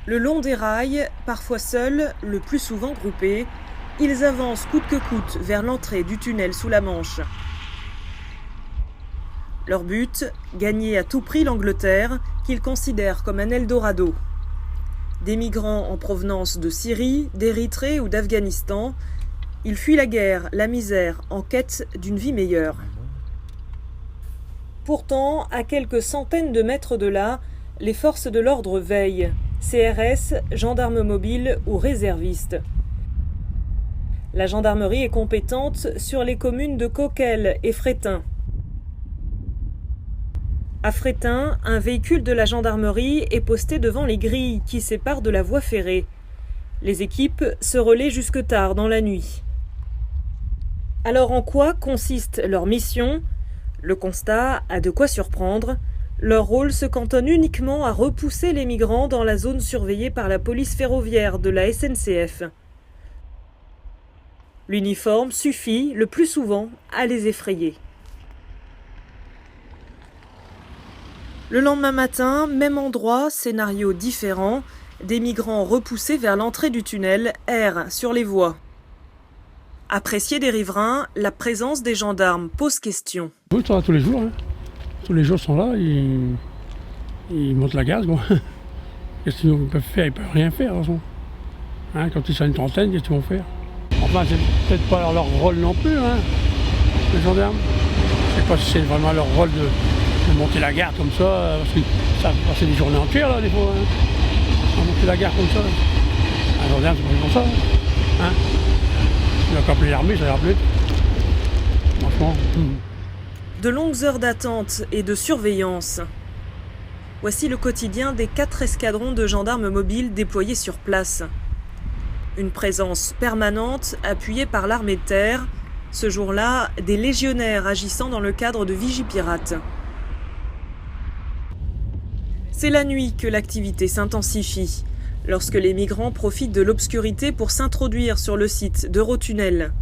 Le long des rails, parfois seuls, le plus souvent groupés, ils avancent coûte que coûte vers l'entrée du tunnel sous la Manche. Leur but, gagner à tout prix l'Angleterre, qu'ils considèrent comme un Eldorado. Des migrants en provenance de Syrie, d'Érythrée ou d'Afghanistan, ils fuient la guerre, la misère, en quête d'une vie meilleure. Pourtant, à quelques centaines de mètres de là, les forces de l'ordre veillent. CRS, gendarmes mobiles ou réservistes. La gendarmerie est compétente sur les communes de Coquelles et Fréthun. À Fréthun, un véhicule de la gendarmerie est posté devant les grilles qui séparent de la voie ferrée. Les équipes se relaient jusque tard dans la nuit. Alors en quoi consiste leur mission ? Le constat a de quoi surprendre. Leur rôle se cantonne uniquement à repousser les migrants dans la zone surveillée par la police ferroviaire de la SNCF. L'uniforme suffit, le plus souvent, à les effrayer. Le lendemain matin, même endroit, scénario différent. Des migrants repoussés vers l'entrée du tunnel errent sur les voies. Apprécié des riverains, la présence des gendarmes pose question. Oui, ça va tous les jours. Tous les jours sont là, ils montent la garde. Qu'est-ce qu'ils peuvent faire ? Ils peuvent rien faire. De toute façon. Quand ils sont une trentaine, qu'est-ce qu'ils vont faire ? Enfin, c'est peut-être pas leur rôle non plus, les gendarmes. Je sais pas si c'est vraiment leur rôle de monter la garde comme ça, parce que ça va passer des journées entières, là, des fois. À monter la garde comme ça. Un gendarme, c'est pas comme ça. Il a qu'à appeler l'armée, ça ira plus. Franchement. De longues heures d'attente et de surveillance. Voici le quotidien des 4 escadrons de gendarmes mobiles déployés sur place. Une présence permanente appuyée par l'armée de terre. Ce jour-là, des légionnaires agissant dans le cadre de Vigipirate. C'est la nuit que l'activité s'intensifie, lorsque les migrants profitent de l'obscurité pour s'introduire sur le site d'Eurotunnel.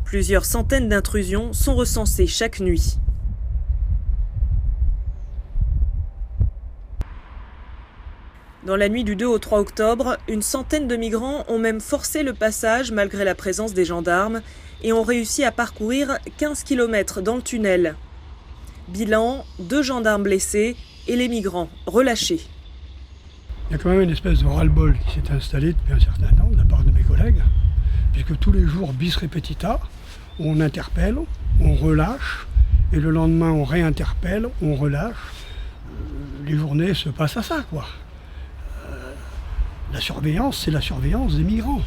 Plusieurs centaines d'intrusions sont recensées chaque nuit. Dans la nuit du 2 au 3 octobre, une centaine de migrants ont même forcé le passage malgré la présence des gendarmes et ont réussi à parcourir 15 km dans le tunnel. Bilan, 2 gendarmes blessés et les migrants relâchés. Il y a quand même une espèce de ras-le-bol qui s'est installé depuis un certain temps de la part de mes collègues, puisque tous les jours, bis repetita, on interpelle, on relâche, et le lendemain on réinterpelle, on relâche. Les journées se passent à ça, quoi. La surveillance, c'est la surveillance des migrants.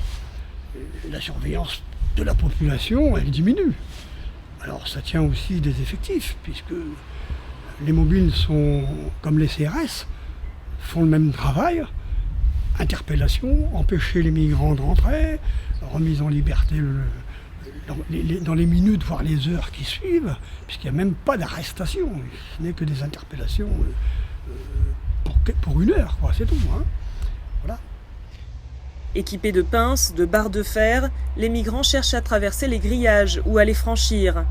La surveillance de la population, elle diminue. Alors ça tient aussi des effectifs, puisque les mobiles sont, comme les CRS, font le même travail. Interpellation, empêcher les migrants de rentrer, remise en liberté dans les minutes, voire les heures qui suivent, puisqu'il n'y a même pas d'arrestation. Ce n'est que des interpellations pour 1 heure, quoi, c'est tout. Voilà. Équipés de pinces, de barres de fer, les migrants cherchent à traverser les grillages ou à les franchir.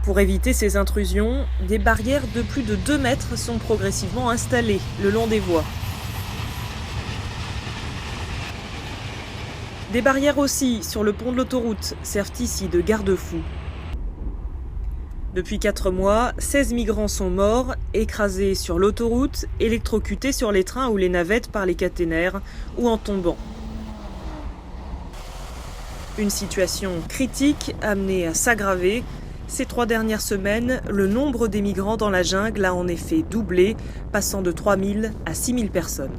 Pour éviter ces intrusions, des barrières de plus de 2 mètres sont progressivement installées le long des voies. Des barrières aussi sur le pont de l'autoroute servent ici de garde-fous. Depuis 4 mois, 16 migrants sont morts, écrasés sur l'autoroute, électrocutés sur les trains ou les navettes par les caténaires ou en tombant. Une situation critique amenée à s'aggraver. Ces 3 dernières semaines, le nombre des migrants dans la jungle a en effet doublé, passant de 3 000 à 6 000 personnes.